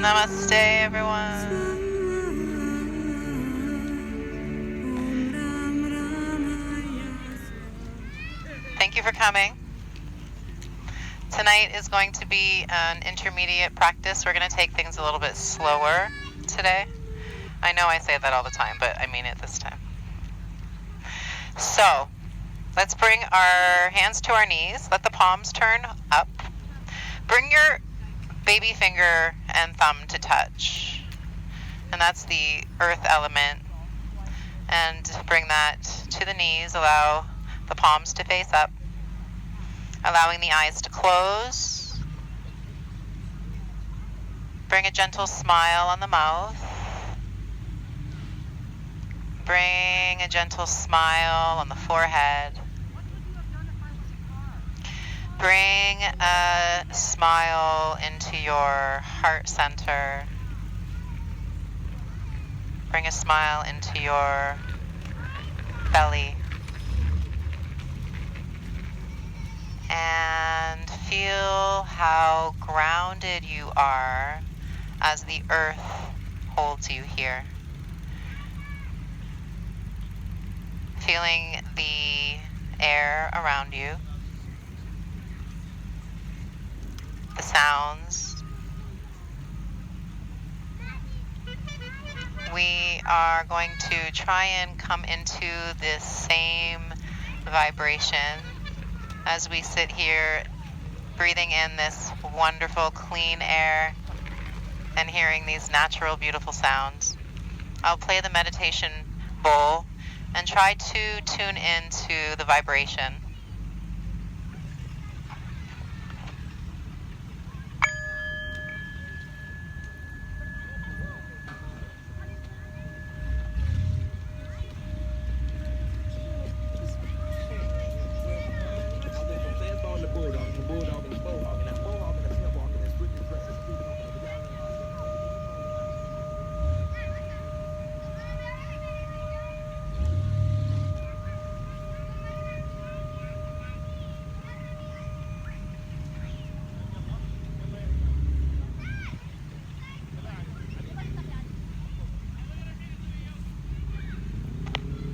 Namaste, everyone. Thank you for coming. Tonight is going to be an intermediate practice. We're going to take things a little bit slower today. I know I say that all the time, but I mean it this time. So, let's bring our hands to our knees. Let the palms turn up. Bring your baby finger and thumb to touch. And that's the earth element. And bring that to the knees. Allow the palms to face up. Allowing the eyes to close. Bring a gentle smile on the mouth. Bring a gentle smile on the forehead. Bring a smile into your heart center. Bring a smile into your belly. And feel how grounded you are as the earth holds you here. Feeling the air around you, the sounds. We are going to try and come into this same vibration as we sit here breathing in this wonderful clean air and hearing these natural beautiful sounds. I'll play the meditation bowl and try to tune into the vibration.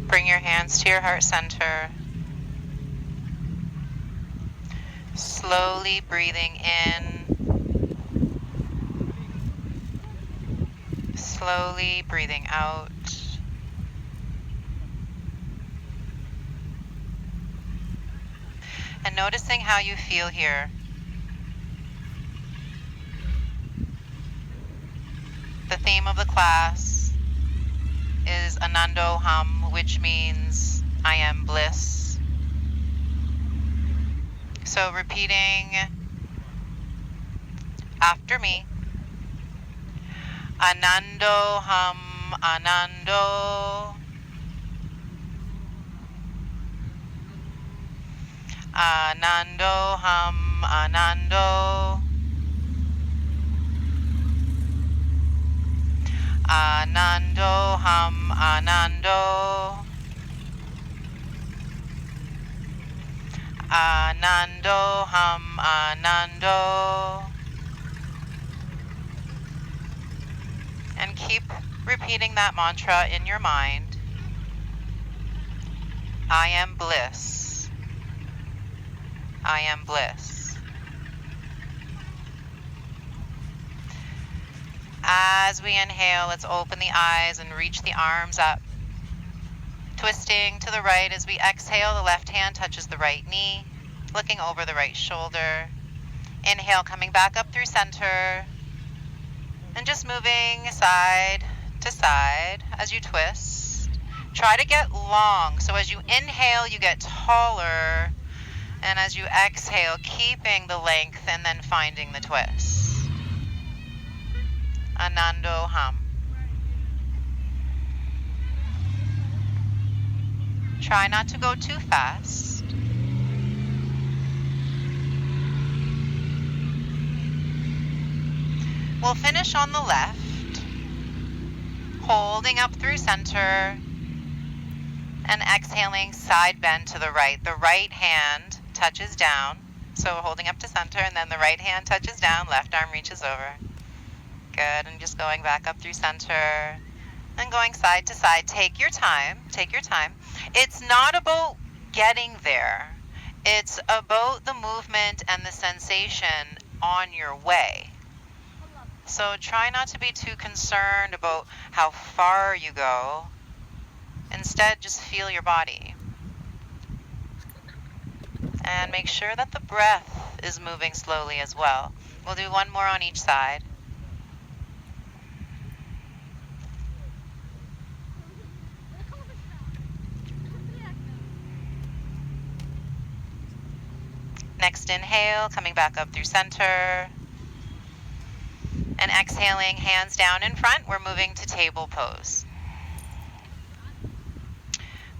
Bring your hands to your heart center. Slowly breathing in. Slowly breathing out. And noticing how you feel here. The theme of the class is Anando Hum, which means I am bliss. So repeating after me. Anando Hum, Anando. Anando Hum, Anando. Anando Hum, Anando. Anando Hum, Anando. And keep repeating that mantra in your mind. I am bliss. I am bliss. As we inhale, let's open the eyes and reach the arms up. Twisting to the right as we exhale, the left hand touches the right knee, looking over the right shoulder. Inhale, coming back up through center. And just moving side to side as you twist. Try to get long. So as you inhale, you get taller. And as you exhale, keeping the length and then finding the twist. Anando Hum. Try not to go too fast. We'll finish on the left, holding up through center, and exhaling, side bend to the right. The right hand touches down, so holding up to center, and then the right hand touches down, left arm reaches over. Good, and just going back up through center and going side to side. Take your time, take your time. It's not about getting there. It's about the movement and the sensation on your way. So try not to be too concerned about how far you go. Instead, just feel your body. And make sure that the breath is moving slowly as well. We'll do one more on each side. Next inhale, coming back up through center. And exhaling, hands down in front, we're moving to table pose.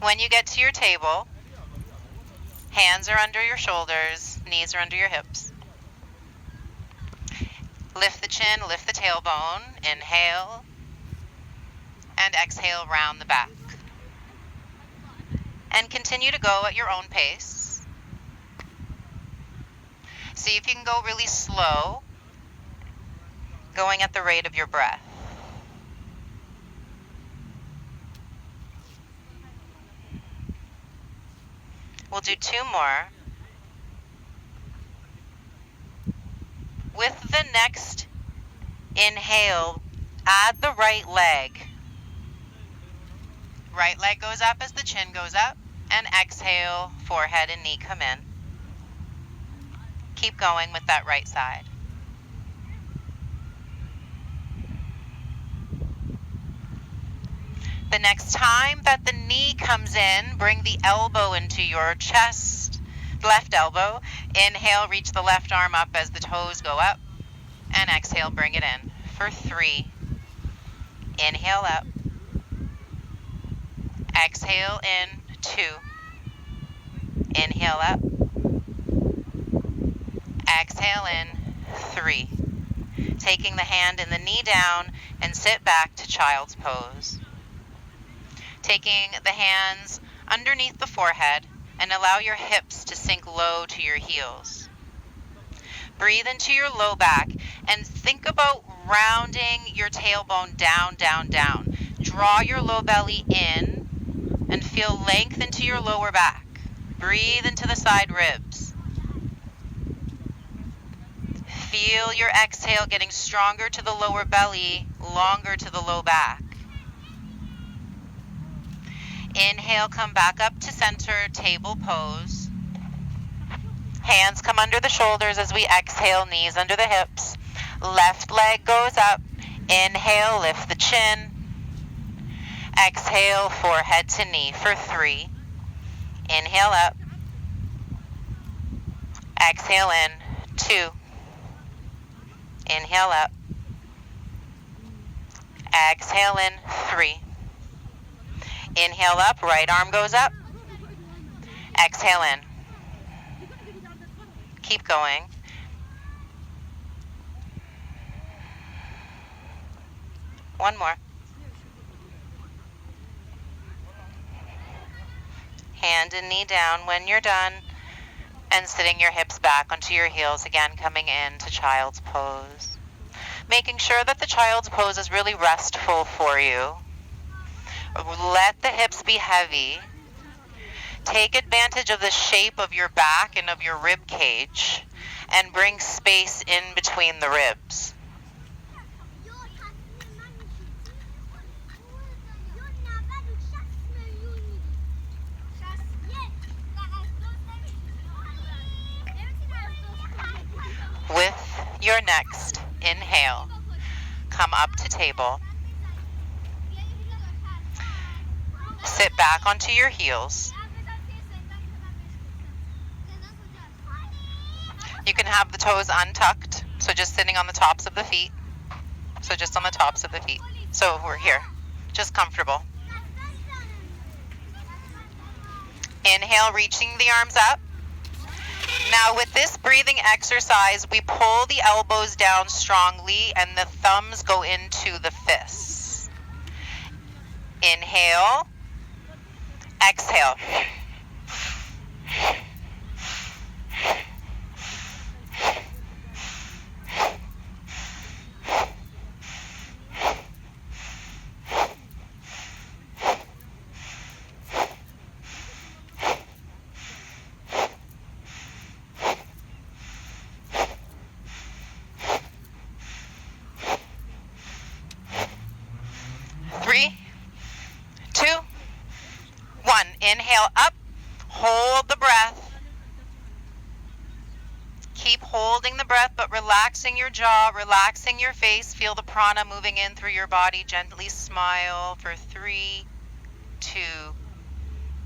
When you get to your table, hands are under your shoulders, knees are under your hips. Lift the chin, lift the tailbone, inhale, and exhale, round the back. And continue to go at your own pace. See if you can go really slow, going at the rate of your breath. We'll do two more. With the next inhale, add the right leg. Right leg goes up as the chin goes up, and exhale, forehead and knee come in. Keep going with that right side. The next time that the knee comes in, bring the elbow into your chest, left elbow. Inhale, reach the left arm up as the toes go up, and exhale, bring it in for 3. Inhale up. Exhale in 2. Inhale up. Exhale in 3. Taking the hand and the knee down and sit back to child's pose. Taking the hands underneath the forehead and allow your hips to sink low to your heels. Breathe into your low back and think about rounding your tailbone down, down, down. Draw your low belly in and feel length into your lower back. Breathe into the side ribs. Feel your exhale getting stronger to the lower belly, longer to the low back. Inhale, come back up to center, table pose. Hands come under the shoulders as we exhale, knees under the hips. Left leg goes up. Inhale, lift the chin. Exhale, forehead to knee for 3. Inhale up. Exhale in 2. Inhale up. Exhale in 3. Inhale up, right arm goes up. Exhale in. Keep going. One more. Hand and knee down when you're done, and sitting your hips back onto your heels again, coming into child's pose. Making sure that the child's pose is really restful for you. Let the hips be heavy. Take advantage of the shape of your back and of your rib cage and bring space in between the ribs. With your next inhale, come up to table. Sit back onto your heels. You can have the toes untucked, so just sitting on the tops of the feet. So just on the tops of the feet. So we're here, just comfortable. Inhale, reaching the arms up. Now with this breathing exercise, we pull the elbows down strongly and the thumbs go into the fists. Inhale. Exhale. Inhale up, hold the breath. Keep holding the breath, but relaxing your jaw, relaxing your face. Feel the prana moving in through your body. Gently smile for 3, 2,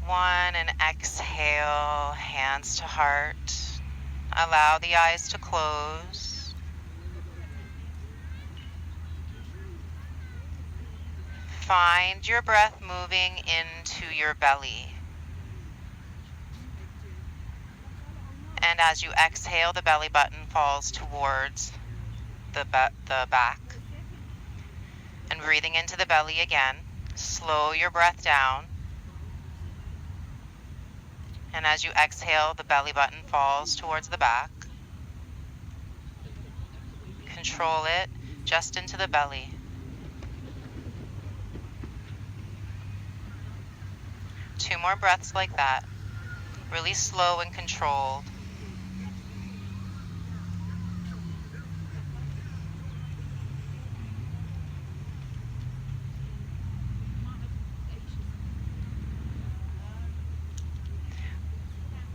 1, and exhale, hands to heart. Allow the eyes to close. Find your breath moving into your belly. And as you exhale, the belly button falls towards the back. And breathing into the belly again, slow your breath down. And as you exhale, the belly button falls towards the back. Control it just into the belly. Two more breaths like that. Really slow and controlled.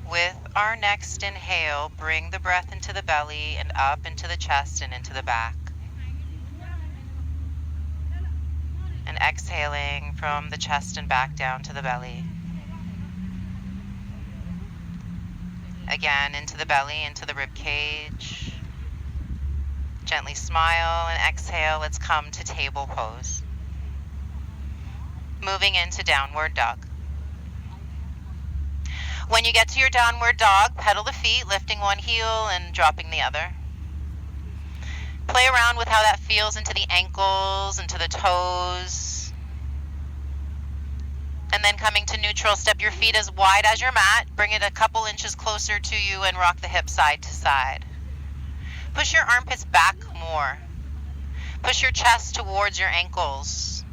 With our next inhale, bring the breath into the belly and up into the chest and into the back. And exhaling from the chest and back down to the belly. Again, into the belly, into the rib cage. Gently smile and exhale. Let's come to table pose. Moving into downward dog. When you get to your downward dog, pedal the feet, lifting one heel and dropping the other. Play around with how that feels into the ankles, into the toes. And then coming to neutral, step your feet as wide as your mat. Bring it a couple inches closer to you and rock the hips side to side. Push your armpits back more. Push your chest towards your ankles.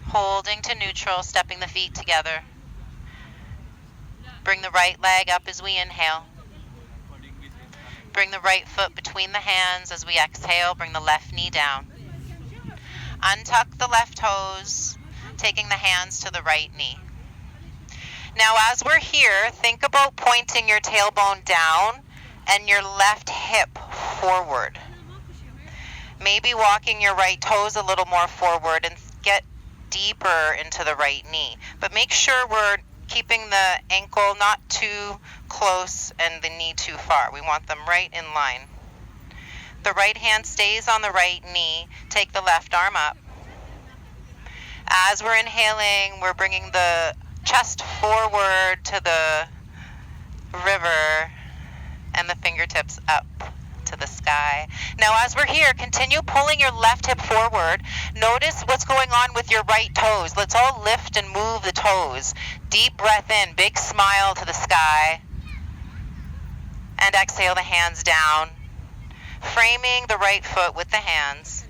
Holding to neutral, stepping the feet together. Bring the right leg up as we inhale. Bring the right foot between the hands as we exhale. Bring the left knee down. Untuck the left toes, taking the hands to the right knee. Now as we're here, think about pointing your tailbone down and your left hip forward. Maybe walking your right toes a little more forward and get deeper into the right knee. But make sure we're keeping the ankle not too close and the knee too far. We want them right in line. The right hand stays on the right knee. Take the left arm up. As we're inhaling, we're bringing the chest forward to the river and the fingertips up to the sky. Now as we're here, continue pulling your left hip forward. Notice what's going on with your right toes. Let's all lift and move the toes. Deep breath in, big smile to the sky. And exhale the hands down. Framing the right foot with the hands.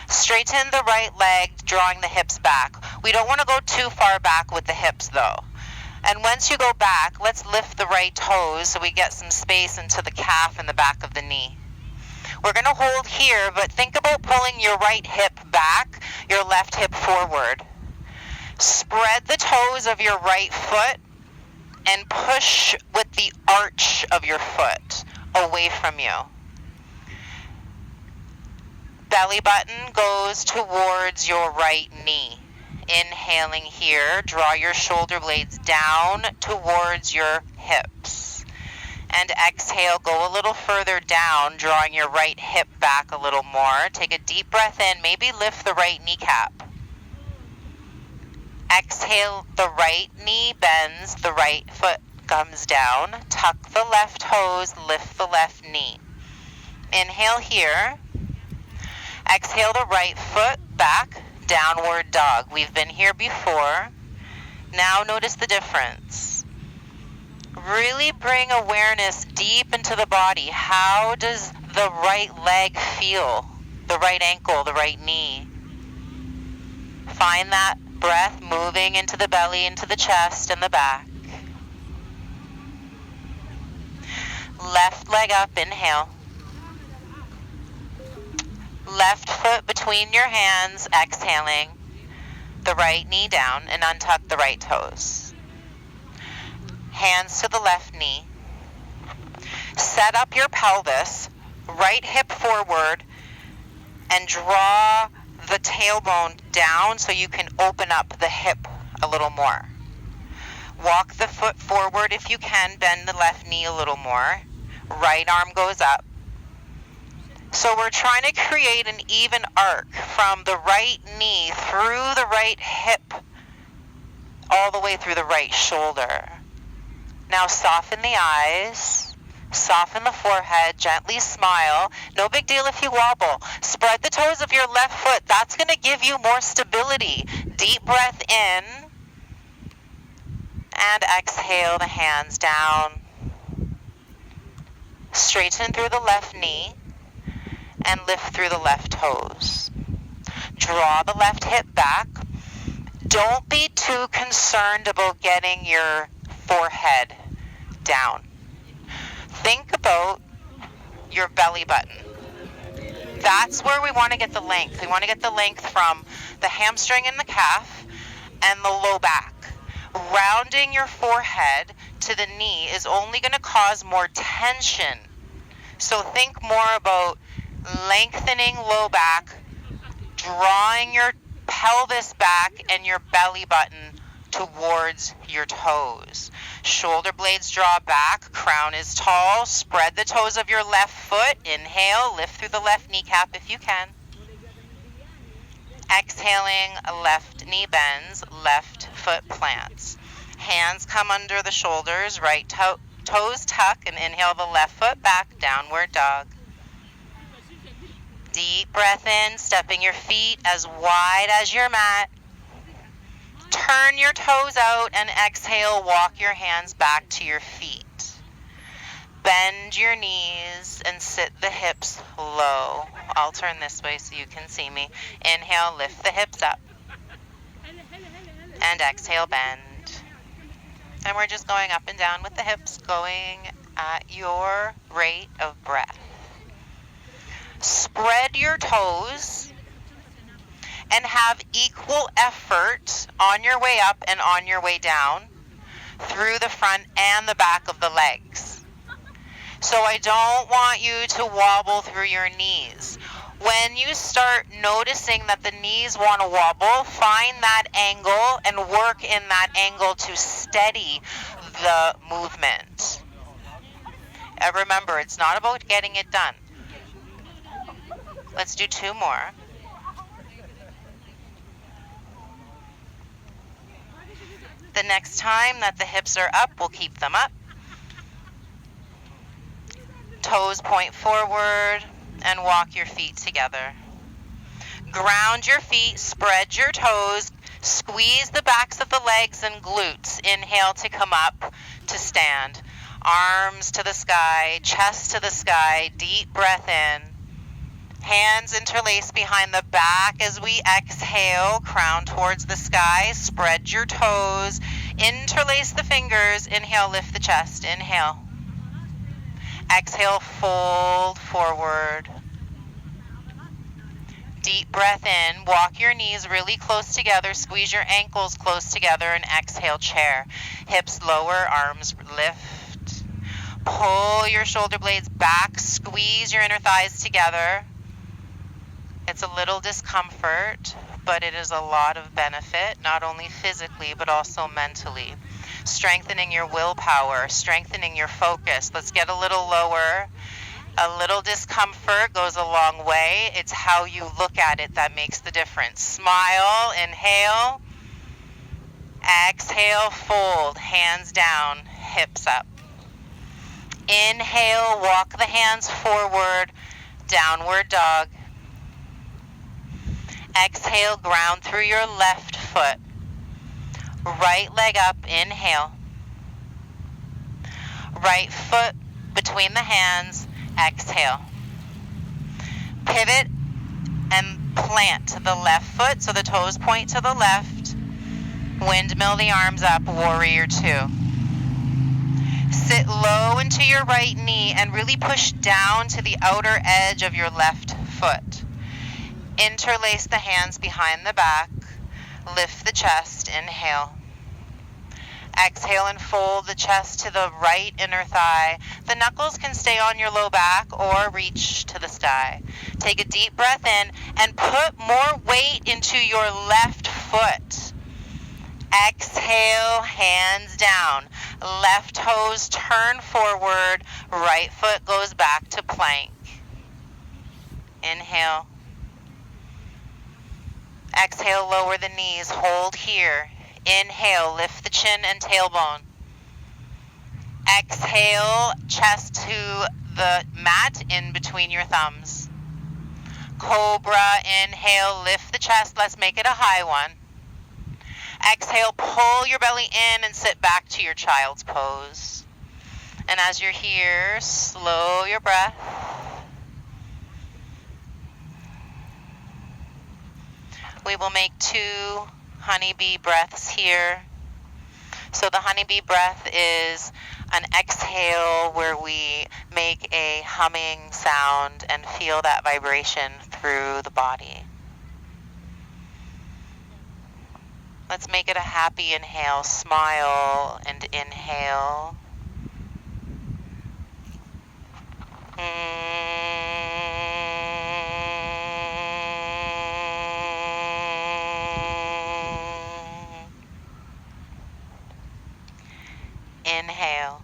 Straighten the right leg, drawing the hips back. We don't want to go too far back with the hips though. And once you go back, let's lift the right toes so we get some space into the calf and the back of the knee. We're going to hold here, but think about pulling your right hip back, your left hip forward. Spread the toes of your right foot and push with the arch of your foot away from you. Belly button goes towards your right knee. Inhaling here, draw your shoulder blades down towards your hips. And exhale, go a little further down, drawing your right hip back a little more. Take a deep breath in, maybe lift the right kneecap. Exhale, the right knee bends, the right foot comes down. Tuck the left toes, lift the left knee. Inhale here. Exhale the right foot back, downward dog. We've been here before. Now notice the difference. Really bring awareness deep into the body. How does the right leg feel? The right ankle, the right knee. Find that breath moving into the belly, into the chest and the back. Left leg up, inhale. Left foot between your hands, exhaling. The right knee down and untuck the right toes. Hands to the left knee. Set up your pelvis, right hip forward, and draw the tailbone down so you can open up the hip a little more. Walk the foot forward if you can, bend the left knee a little more. Right arm goes up. So we're trying to create an even arc from the right knee through the right hip, all the way through the right shoulder. Now soften the eyes, soften the forehead, gently smile. No big deal if you wobble. Spread the toes of your left foot. That's going to give you more stability. Deep breath in, and exhale the hands down. Straighten through the left knee and lift through the left toes. Draw the left hip back. Don't be too concerned about getting your forehead down. Think about your belly button. That's where we want to get the length. We want to get the length from the hamstring and the calf and the low back. Rounding your forehead to the knee is only going to cause more tension. So think more about lengthening low back, drawing your pelvis back and your belly button towards your toes. Shoulder blades draw back, crown is tall. Spread the toes of your left foot. Inhale, lift through the left kneecap if you can. Exhaling, left knee bends, left foot plants. Hands come under the shoulders, right toes tuck, and inhale the left foot back, downward dog. Deep breath in, stepping your feet as wide as your mat. Turn your toes out and exhale, walk your hands back to your feet. Bend your knees and sit the hips low. I'll turn this way so you can see me. Inhale, lift the hips up. And exhale, bend. And we're just going up and down with the hips, going at your rate of breath. Spread your toes and have equal effort on your way up and on your way down through the front and the back of the legs. So I don't want you to wobble through your knees. When you start noticing that the knees want to wobble, find that angle and work in that angle to steady the movement. And remember, it's not about getting it done. Let's do 2 more. The next time that the hips are up, we'll keep them up. Toes point forward and walk your feet together. Ground your feet, spread your toes, squeeze the backs of the legs and glutes. Inhale to come up to stand. Arms to the sky, chest to the sky, deep breath in. Hands interlace behind the back as we exhale, crown towards the sky, spread your toes, interlace the fingers, inhale, lift the chest, inhale. Exhale, fold forward. Deep breath in, walk your knees really close together, squeeze your ankles close together, and exhale, chair. Hips lower, arms lift. Pull your shoulder blades back, squeeze your inner thighs together. It's a little discomfort, but it is a lot of benefit, not only physically, but also mentally. Strengthening your willpower, strengthening your focus. Let's get a little lower. A little discomfort goes a long way. It's how you look at it that makes the difference. Smile, inhale. Exhale, fold, hands down, hips up. Inhale, walk the hands forward, downward dog. Exhale, ground through your left foot. Right leg up, inhale. Right foot between the hands, exhale. Pivot and plant the left foot so the toes point to the left. Windmill the arms up, warrior 2. Sit low into your right knee and really push down to the outer edge of your left foot. Interlace the hands behind the back. Lift the chest. Inhale. Exhale and fold the chest to the right inner thigh. The knuckles can stay on your low back or reach to the sky. Take a deep breath in and put more weight into your left foot. Exhale, hands down. Left toes turn forward. Right foot goes back to plank. Inhale. Exhale, lower the knees. Hold here. Inhale, lift the chin and tailbone. Exhale, chest to the mat in between your thumbs. Cobra, inhale, lift the chest. Let's make it a high one. Exhale, pull your belly in and sit back to your child's pose. And as you're here, slow your breath. We will make 2 honeybee breaths here. So the honeybee breath is an exhale where we make a humming sound and feel that vibration through the body. Let's make it a happy inhale. Smile and inhale. Inhale.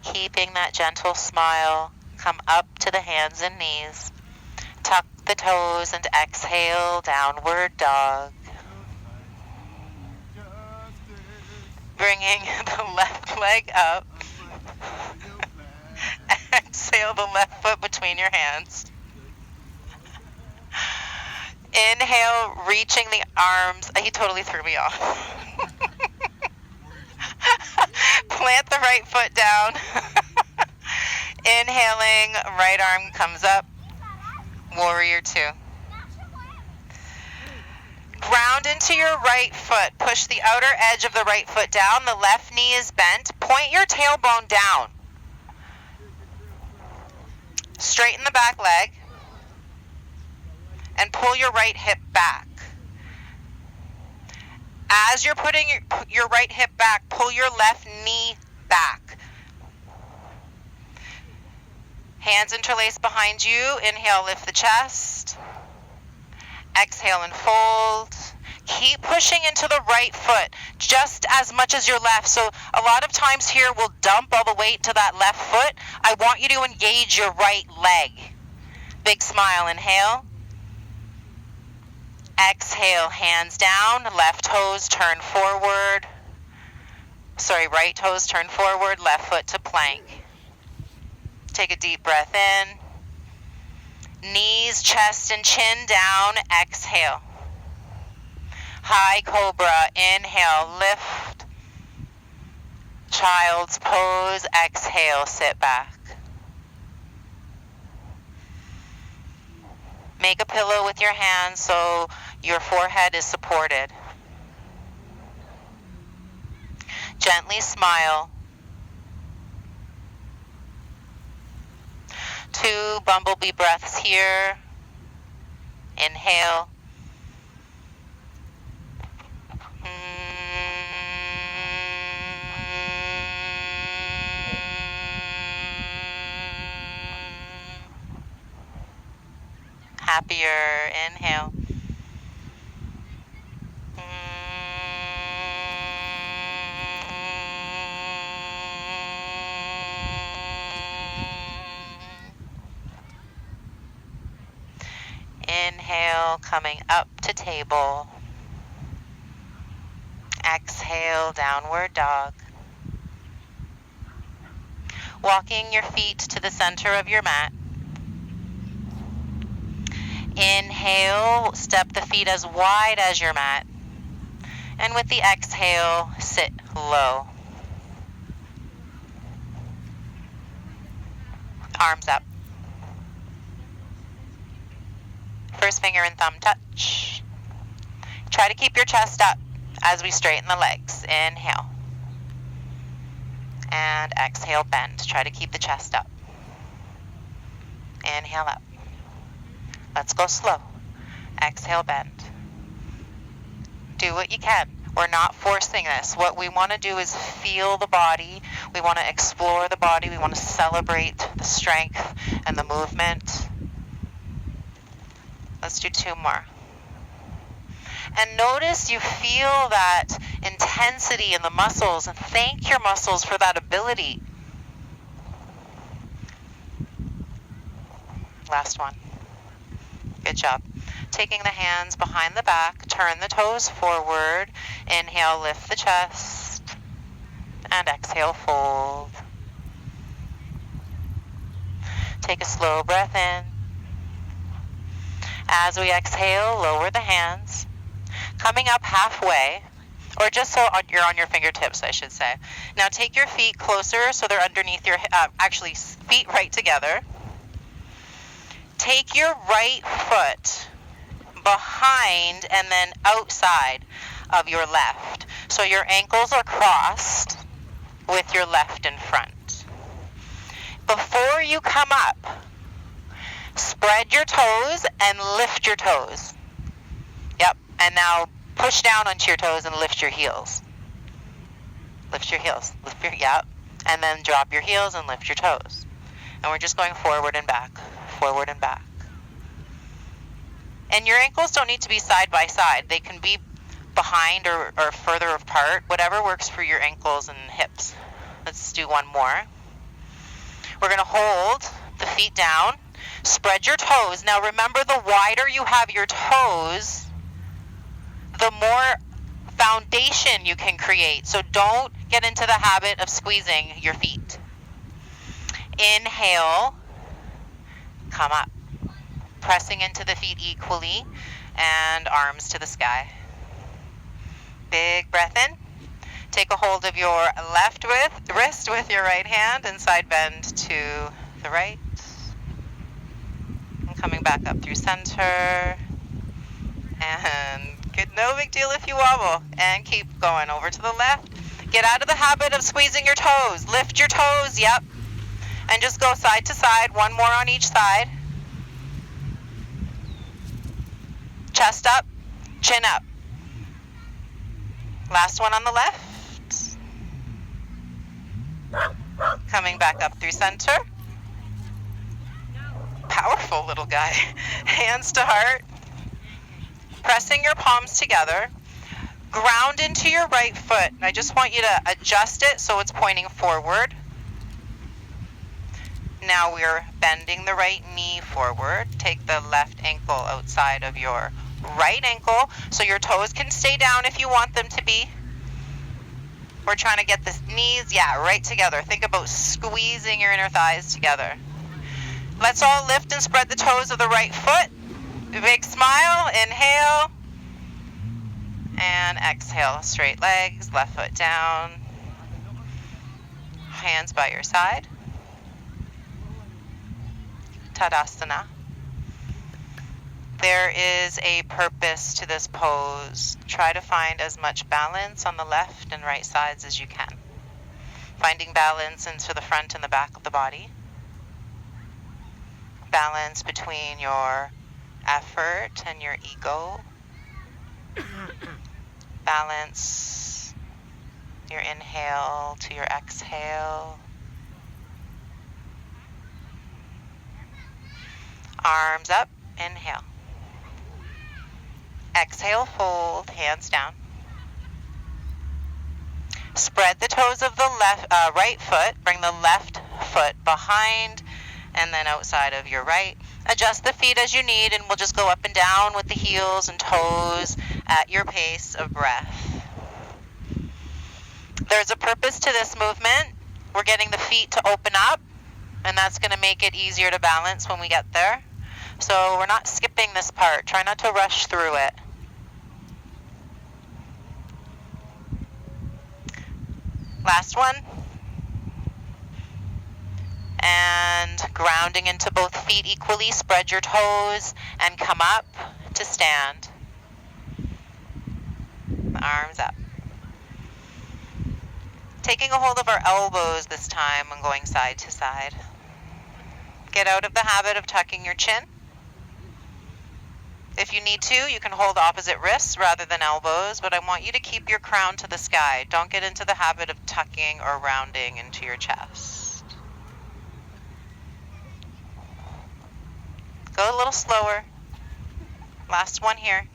Keeping that gentle smile, come up to the hands and knees. Tuck the toes and exhale, downward dog. Bringing the left leg up. Exhale the left foot between your hands. Inhale, reaching the arms. He totally threw me off. Plant the right foot down. Inhaling, right arm comes up. Warrior 2. Ground into your right foot. Push the outer edge of the right foot down. The left knee is bent. Point your tailbone down. Straighten the back leg. And pull your right hip back. As you're putting your right hip back, pull your left knee back. Hands interlaced behind you. Inhale, lift the chest. Exhale and fold. Keep pushing into the right foot just as much as your left. So a lot of times here we'll dump all the weight to that left foot. I want you to engage your right leg. Big smile. Inhale. Exhale, hands down. Left toes turn forward. Right toes turn forward. Left foot to plank. Take a deep breath in. Knees, chest, and chin down. Exhale. High cobra. Inhale. Lift. Child's pose. Exhale. Sit back. Make a pillow with your hands so your forehead is supported. Gently smile. 2 bumblebee breaths here. Inhale. Happier. Inhale. Inhale, coming up to table. Exhale, downward dog. Walking your feet to the center of your mat. Inhale, step the feet as wide as your mat. And with the exhale, sit low. Arms up. First finger and thumb touch. Try to keep your chest up as we straighten the legs. Inhale. And exhale, bend. Try to keep the chest up. Inhale up. Let's go slow. Exhale, bend. Do what you can. We're not forcing this. What we want to do is feel the body. We want to explore the body. We want to celebrate the strength and the movement. Let's do 2 more. And notice you feel that intensity in the muscles, and thank your muscles for that ability. Last one. Good job. Taking the hands behind the back, turn the toes forward. Inhale, lift the chest. And exhale, fold. Take a slow breath in. As we exhale, lower the hands. Coming up halfway, or just so you're on your fingertips, I should say. Now take your feet closer so they're underneath your, actually feet right together. Take your right foot behind and then outside of your left. So your ankles are crossed with your left in front. Before you come up, spread your toes and lift your toes. Yep, and now push down onto your toes and lift your heels. Lift your heels. Yep, and then drop your heels and lift your toes. And we're just going forward and back, forward and back. And your ankles don't need to be side by side. They can be behind or further apart, whatever works for your ankles and hips. Let's do 1 more. We're going to hold the feet down, spread your toes. Now remember, the wider you have your toes, the more foundation you can create. So don't get into the habit of squeezing your feet. Inhale, come up. Pressing into the feet equally, and arms to the sky. Big breath in. Take a hold of your left wrist with your right hand and side bend to the right. And coming back up through center. And no big deal if you wobble. And keep going over to the left. Get out of the habit of squeezing your toes. Lift your toes, yep. And just go side to side, 1 more on each side. Chest up, chin up. Last one on the left. Coming back up through center. Powerful little guy. Hands to heart. Pressing your palms together. Ground into your right foot. I just want you to adjust it so it's pointing forward. Now we're bending the right knee forward. Take the left ankle outside of your right ankle so your toes can stay down if you want them to be. We're trying to get the knees, right together. Think about squeezing your inner thighs together. Let's all lift and spread the toes of the right foot. Big smile. Inhale. And exhale. Straight legs, left foot down. Hands by your side. Tadasana. There is a purpose to this pose. Try to find as much balance on the left and right sides as you can. Finding balance into the front and the back of the body. Balance between your effort and your ego. Balance your inhale to your exhale. Arms up, inhale. Exhale, fold, hands down. Spread the toes of the right foot. Bring the left foot behind and then outside of your right. Adjust the feet as you need, and we'll just go up and down with the heels and toes at your pace of breath. There's a purpose to this movement. We're getting the feet to open up, and that's going to make it easier to balance when we get there. So we're not skipping this part. Try not to rush through it. Last one. And And grounding into both feet equally, spread your toes and come up to stand. Arms up. Taking a hold of our elbows this time and going side to side. Get out of the habit of tucking your chin. If you need to, you can hold opposite wrists rather than elbows, but I want you to keep your crown to the sky. Don't get into the habit of tucking or rounding into your chest. Go a little slower. Last one here.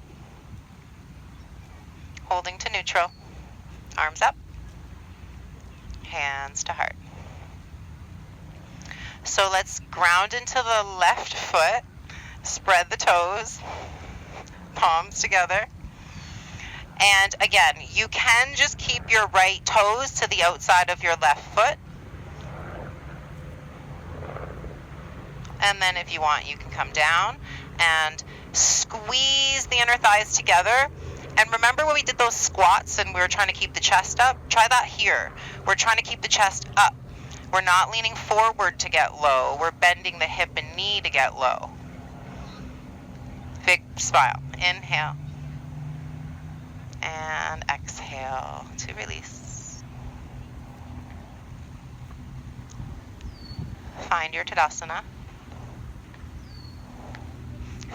Holding to neutral. Arms up. Hands to heart. So let's ground into the left foot. Spread the toes, palms together. And again, you can just keep your right toes to the outside of your left foot. And then if you want, you can come down and squeeze the inner thighs together. And remember when we did those squats and we were trying to keep the chest up? Try that here. We're trying to keep the chest up. We're not leaning forward to get low. We're bending the hip and knee to get low. Big smile. Inhale. And exhale to release. Find your Tadasana.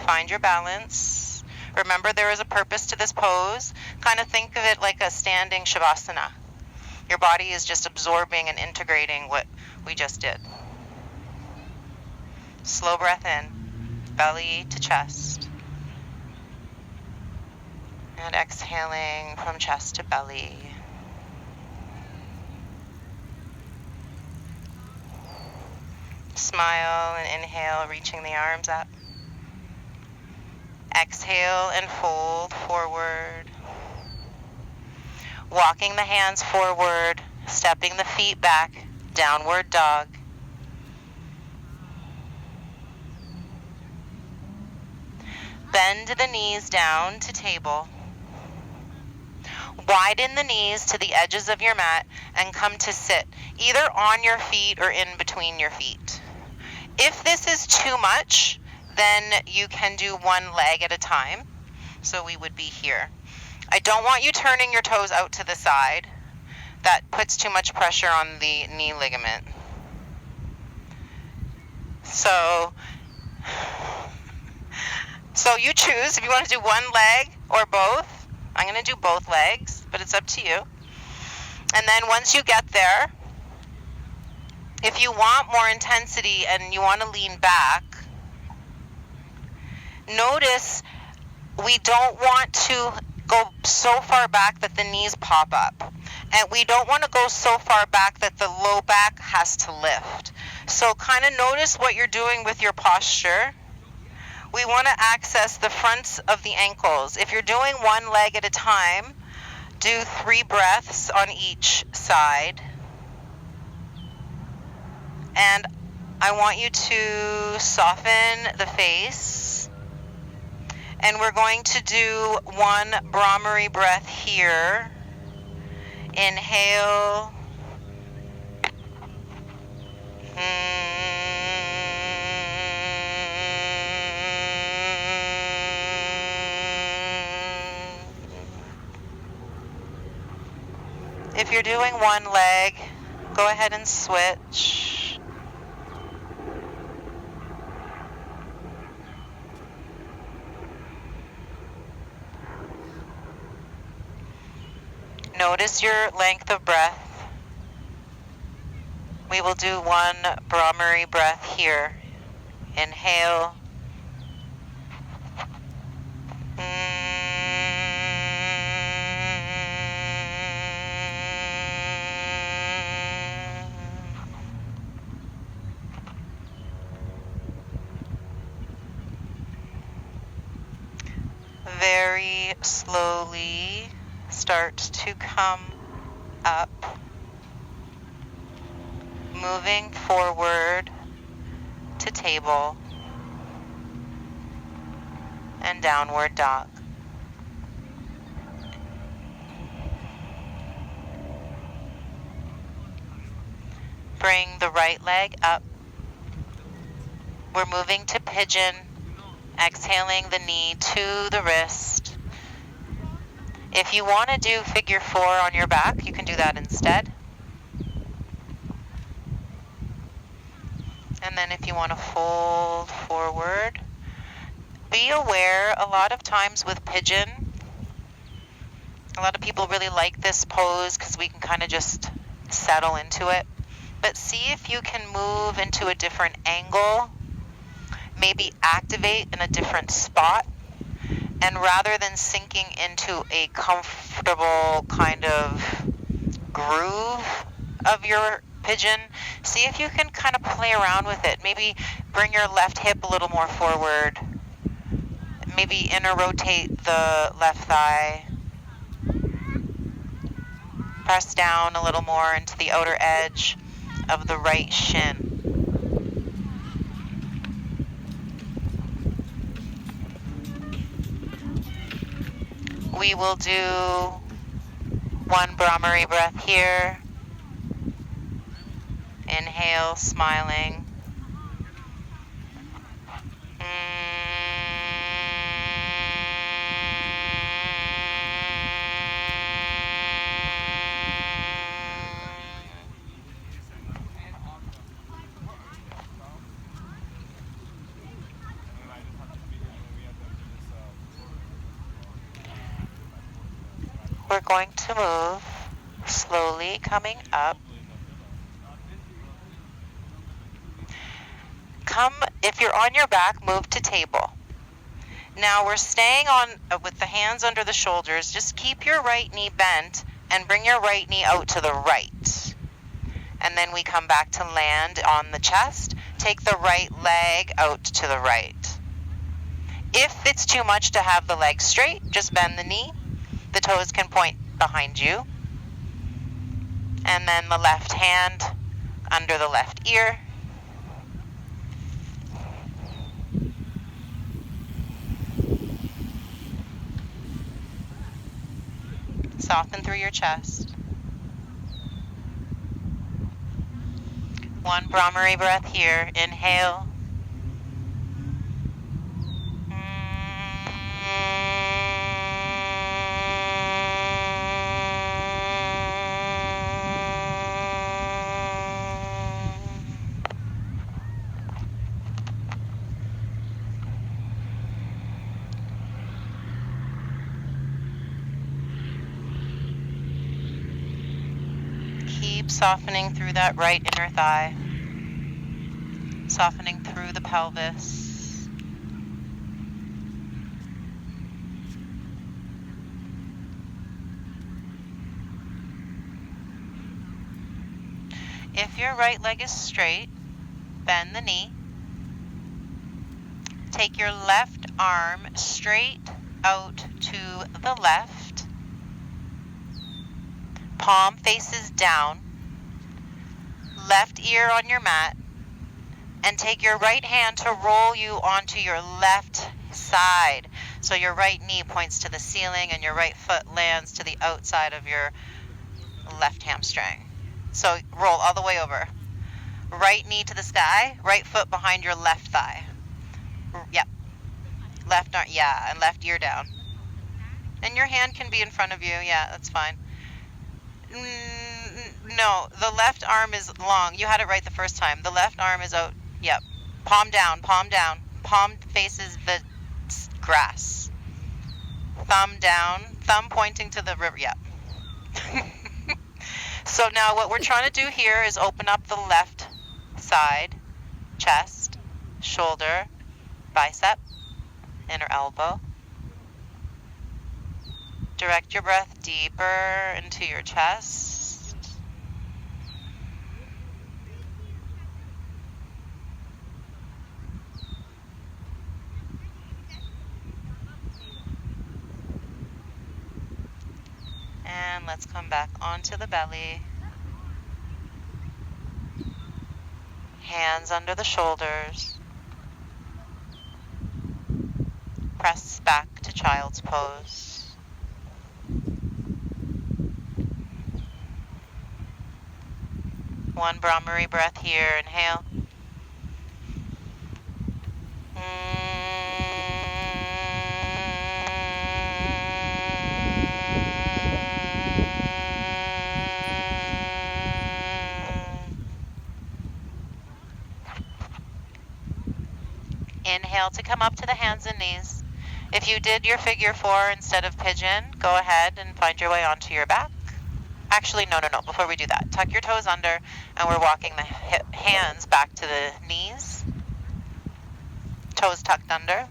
Find your balance. Remember, there is a purpose to this pose. Kind of think of it like a standing Shavasana. Your body is just absorbing and integrating what we just did. Slow breath in. Belly to chest. And exhaling from chest to belly. Smile and inhale, reaching the arms up. Exhale and fold forward. Walking the hands forward, stepping the feet back, downward dog. Bend the knees down to table. Widen the knees to the edges of your mat and come to sit, either on your feet or in between your feet. If this is too much, then you can do one leg at a time. So we would be here. I don't want you turning your toes out to the side. That puts too much pressure on the knee ligament. So you choose if you want to do one leg or both. I'm going to do both legs, but it's up to you. And then once you get there, if you want more intensity and you want to lean back, notice we don't want to go so far back that the knees pop up. And we don't want to go so far back that the low back has to lift. So kind of notice what you're doing with your posture. We want to access the fronts of the ankles. If you're doing one leg at a time, do 3 breaths on each side. And I want you to soften the face. And we're going to do 1 Brahmari breath here. Inhale. If you're doing one leg, go ahead and switch. Notice your length of breath. We will do 1 Brahmari breath here. Inhale. Very slowly start to come up, moving forward to table and downward dog. Bring the right leg up We're moving to pigeon, exhaling the knee to the wrist. If you want to do figure 4 on your back, you can do that instead. And then if you want to fold forward, be aware a lot of times with pigeon, a lot of people really like this pose because we can kind of just settle into it. But see if you can move into a different angle, maybe activate in a different spot. And rather than sinking into a comfortable kind of groove of your pigeon, see if you can kind of play around with it. Maybe bring your left hip a little more forward. Maybe inner rotate the left thigh. Press down a little more into the outer edge of the right shin. We will do one Brahmari breath here. Inhale, smiling. We're going to move slowly, coming up. If you're on your back, move to table. Now we're staying on with the hands under the shoulders. Just keep your right knee bent and bring your right knee out to the right. And then we come back to land on the chest. Take the right leg out to the right. If it's too much to have the leg straight, just bend the knee. The toes can point behind you. And then the left hand under the left ear. Soften through your chest. One Brahmari breath here. Inhale. Keep softening through that right inner thigh. Softening through the pelvis. If your right leg is straight, bend the knee. Take your left arm straight out to the left. Palm faces down. Left ear on your mat. And take your right hand to roll you onto your left side. So your right knee points to the ceiling and your right foot lands to the outside of your left hamstring. So roll all the way over. Right knee to the sky, right foot behind your left thigh. Yep. Left arm, yeah, and left ear down. And your hand can be in front of you, yeah, that's fine. No, the left arm is long. You had it right the first time. The left arm is out. Yep. Palm down, palm down. Palm faces the grass. Thumb down, thumb pointing to the river. Yep. So now what we're trying to do here is open up the left side, chest, shoulder, bicep, inner elbow. Direct your breath deeper into your chest. And let's come back onto the belly. Hands under the shoulders. Press back to child's pose. One Brahmari breath here. Inhale. inhale to come up to the hands and knees. If you did your figure 4 instead of pigeon, go ahead and find your way onto your back. Actually, no. Before we do that, tuck your toes under, and we're walking the hands back to the knees. Toes tucked under.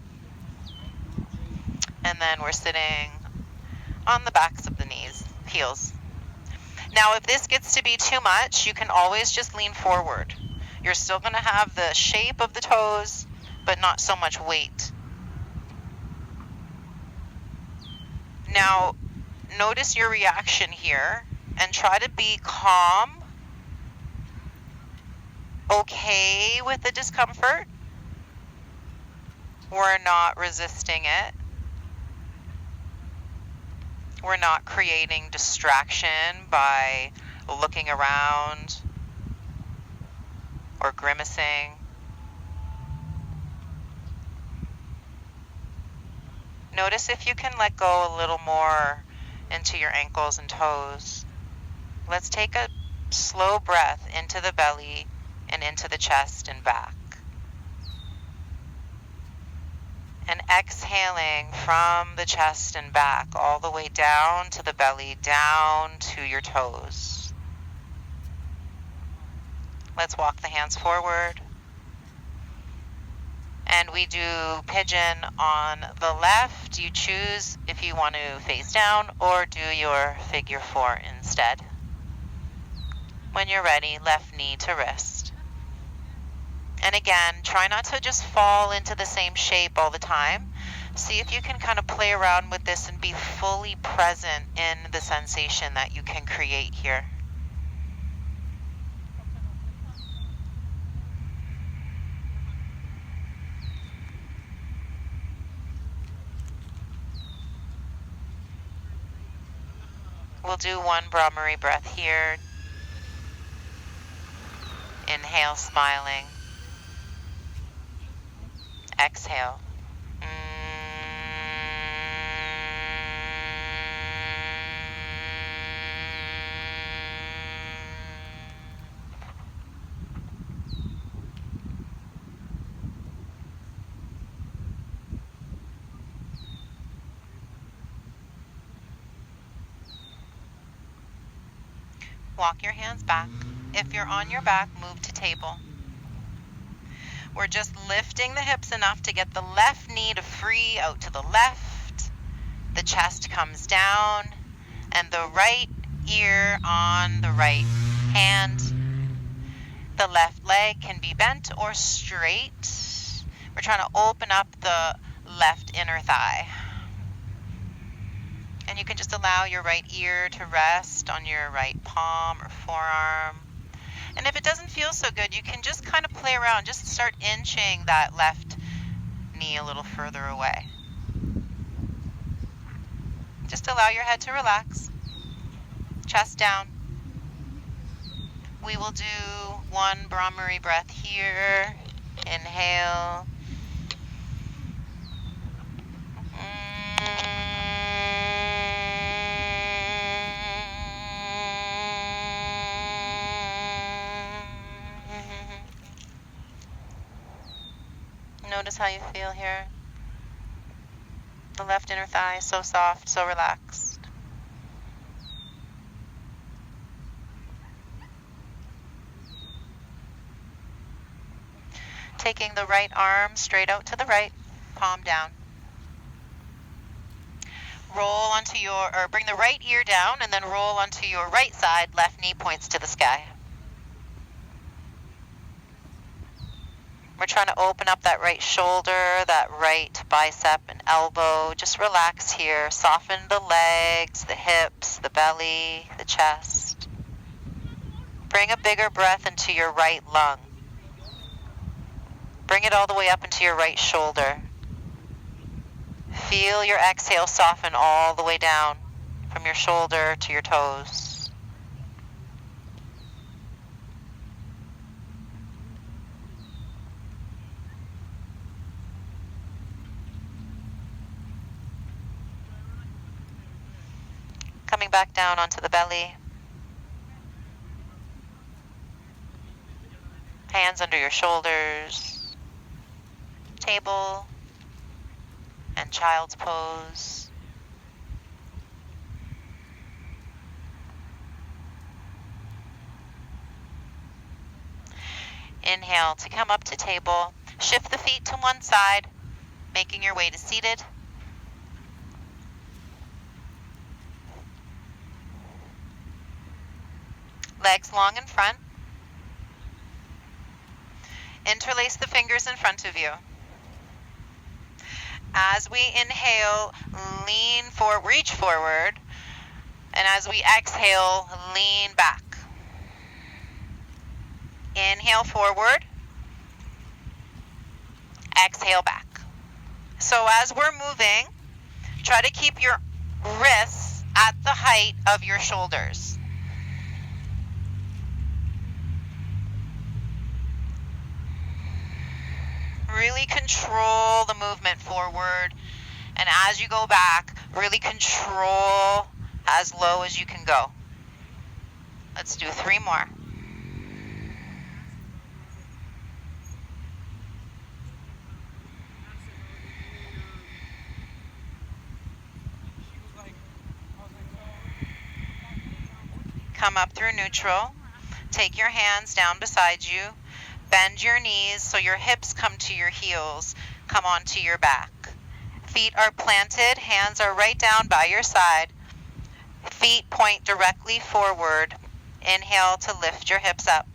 And then we're sitting on the backs of the knees, heels. Now, if this gets to be too much, you can always just lean forward. You're still going to have the shape of the toes, but not so much weight. Now, notice your reaction here and try to be calm, okay with the discomfort. We're not resisting it. We're not creating distraction by looking around or grimacing. Notice if you can let go a little more into your ankles and toes. Let's take a slow breath into the belly and into the chest and back. And exhaling from the chest and back all the way down to the belly, down to your toes. Let's walk the hands forward. And we do pigeon on the left. You choose if you want to face down or do your figure 4 instead. When you're ready, left knee to wrist. And again, try not to just fall into the same shape all the time. See if you can kind of play around with this and be fully present in the sensation that you can create here. We'll do one Brahmari breath here. Inhale, smiling. Exhale. Walk your hands back. If you're on your back, move to table. We're just lifting the hips enough to get the left knee to free out to the left. The chest comes down, and the right ear on the right hand. The left leg can be bent or straight. We're trying to open up the left inner thigh. And you can just allow your right ear to rest on your right palm or forearm. And if it doesn't feel so good, you can just kind of play around. Just start inching that left knee a little further away. Just allow your head to relax. Chest down. We will do one Brahmari breath here. Inhale. Notice how you feel here. The left inner thigh, so soft, so relaxed. Taking the right arm straight out to the right, palm down. Roll onto bring the right ear down and then roll onto your right side, left knee points to the sky. We're trying to open up that right shoulder, that right bicep and elbow. Just relax here. Soften the legs, the hips, the belly, the chest. Bring a bigger breath into your right lung. Bring it all the way up into your right shoulder. Feel your exhale soften all the way down from your shoulder to your toes. Coming back down onto the belly. Hands under your shoulders. table and child's pose. Inhale to come up to table. Shift the feet to one side, making your way to seated. Legs long in front. Interlace the fingers in front of you. As we inhale, lean forward, reach forward. And as we exhale, lean back. Inhale forward. Exhale back. So as we're moving, try to keep your wrists at the height of your shoulders. Really control the movement forward. And as you go back, really control as low as you can go. Let's do 3 more. Come up through neutral. Take your hands down beside you. Bend your knees so your hips come to your heels. Come onto your back. Feet are planted. Hands are right down by your side. Feet point directly forward. Inhale to lift your hips up.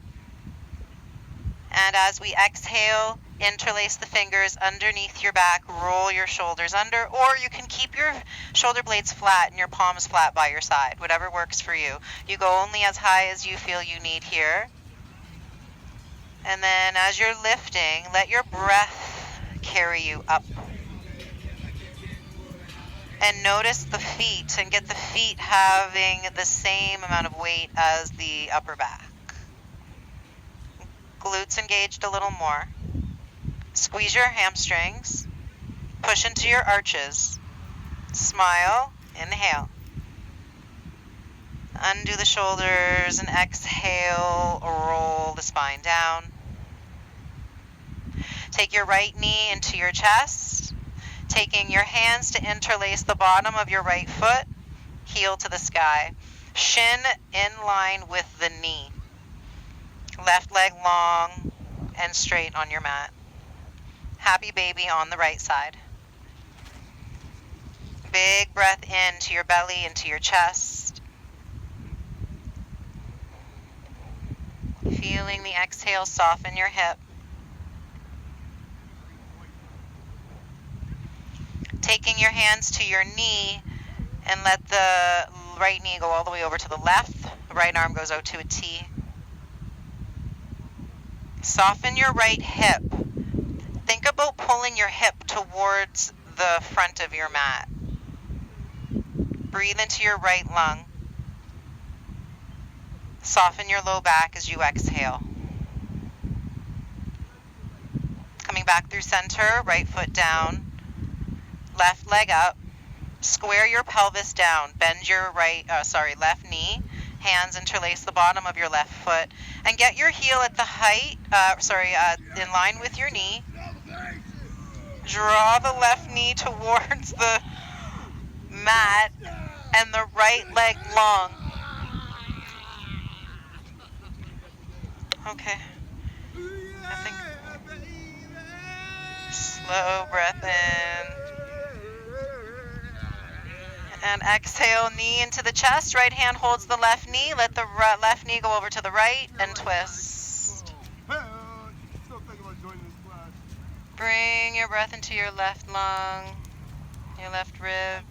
And as we exhale, interlace the fingers underneath your back. Roll your shoulders under, or you can keep your shoulder blades flat and your palms flat by your side. Whatever works for you. You go only as high as you feel you need here. And then as you're lifting, let your breath carry you up. And notice the feet and get the feet having the same amount of weight as the upper back. Glutes engaged a little more. Squeeze your hamstrings. Push into your arches. Smile. Inhale. Undo the shoulders and exhale. Roll the spine down. Take your right knee into your chest. Taking your hands to interlace the bottom of your right foot. Heel to the sky. Shin in line with the knee. Left leg long and straight on your mat. Happy baby on the right side. Big breath into your belly, into your chest. Feeling the exhale soften your hip. Taking your hands to your knee and let the right knee go all the way over to the left. The right arm goes out to a T. Soften your right hip. Think about pulling your hip towards the front of your mat. Breathe into your right lung. Soften your low back as you exhale. Coming back through center, right foot down. Left leg up. Square your pelvis down. Bend your left knee. Hands interlace the bottom of your left foot. And get your heel at the height, in line with your knee. Draw the left knee towards the mat and the right leg long. Okay. I think slow breath in. And exhale, knee into the chest. Right hand holds the left knee. Let the left knee go over to the right and twist. Bring your breath into your left lung, your left ribs.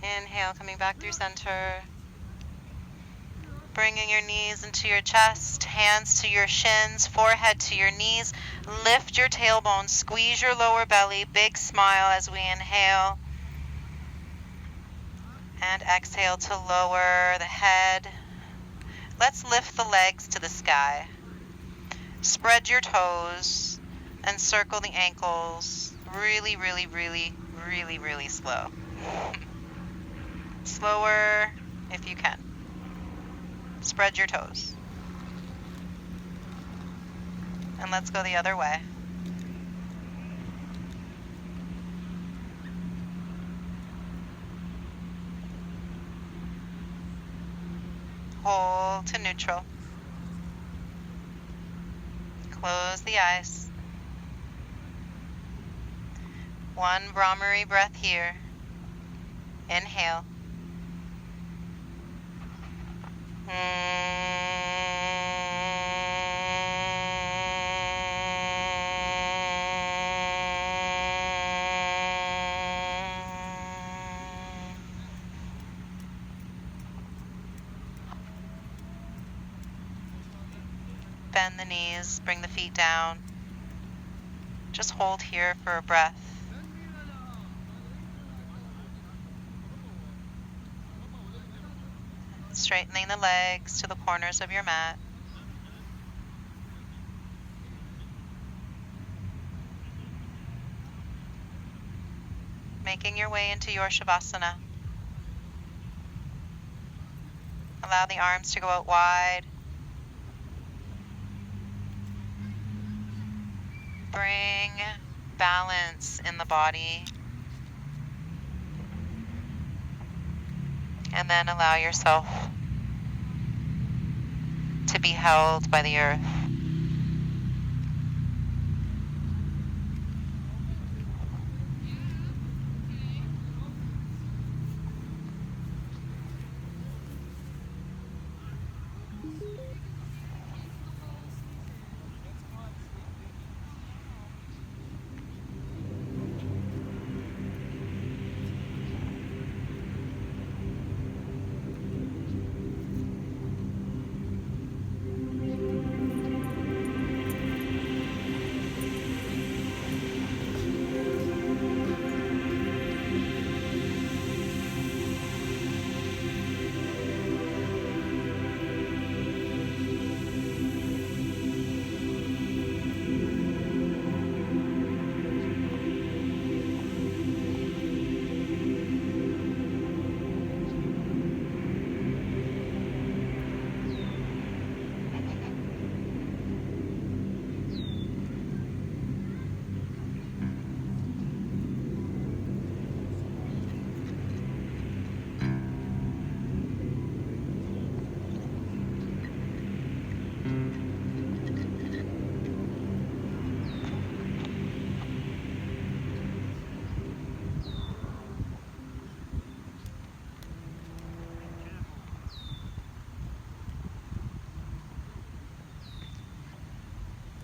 Inhale, coming back through center. Bringing your knees into your chest, hands to your shins, forehead to your knees. Lift your tailbone, squeeze your lower belly, big smile as we inhale. And exhale to lower the head. Let's lift the legs to the sky. Spread your toes and circle the ankles. Really, really, really, really, really slow. Slower if you can. Spread your toes. And let's go the other way. Hold to neutral. Close the eyes. One Brahmari breath here. Inhale. Bend the knees, bring the feet down. Just hold here for a breath. Straightening the legs to the corners of your mat. Making your way into your Shavasana. Allow the arms to go out wide. Bring balance in the body. And then allow yourself to be held by the earth.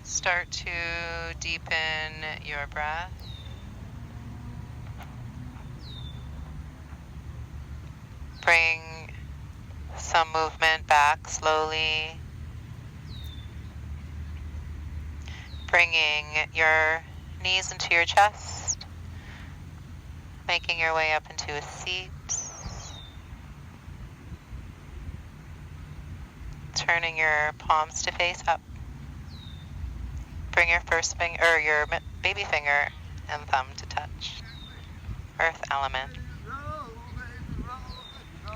Start to deepen your breath. Bring some movement back slowly. Bringing your knees into your chest. Making your way up into a seat. Turning your palms to face up. Bring your first finger, or your baby finger and thumb to touch. Earth element.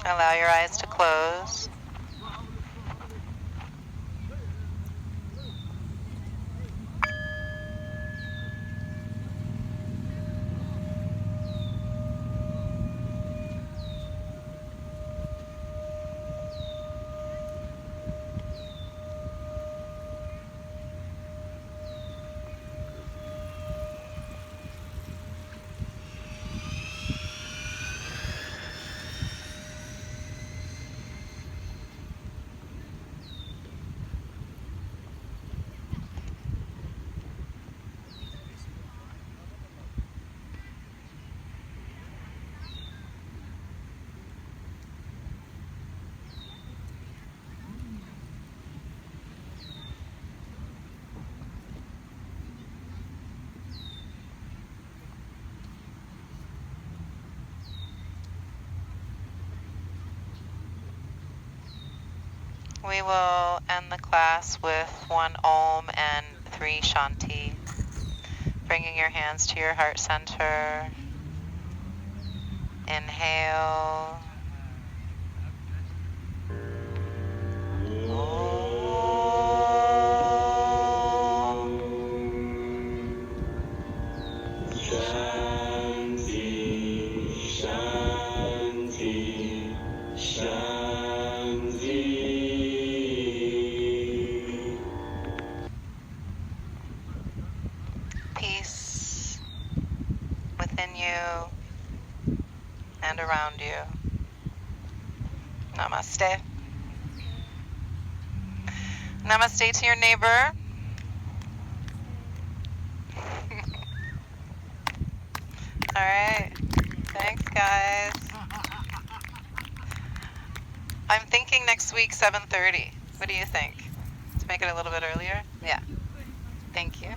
Allow your eyes to close. We will end the class with 1 Om and 3 Shanti. Bringing your hands to your heart center. Inhale. Om. and around you. Namaste. Namaste to your neighbor. All right. Thanks, guys. I'm thinking next week 7:30. What do you think? Let's make it a little bit earlier? Yeah. Thank you.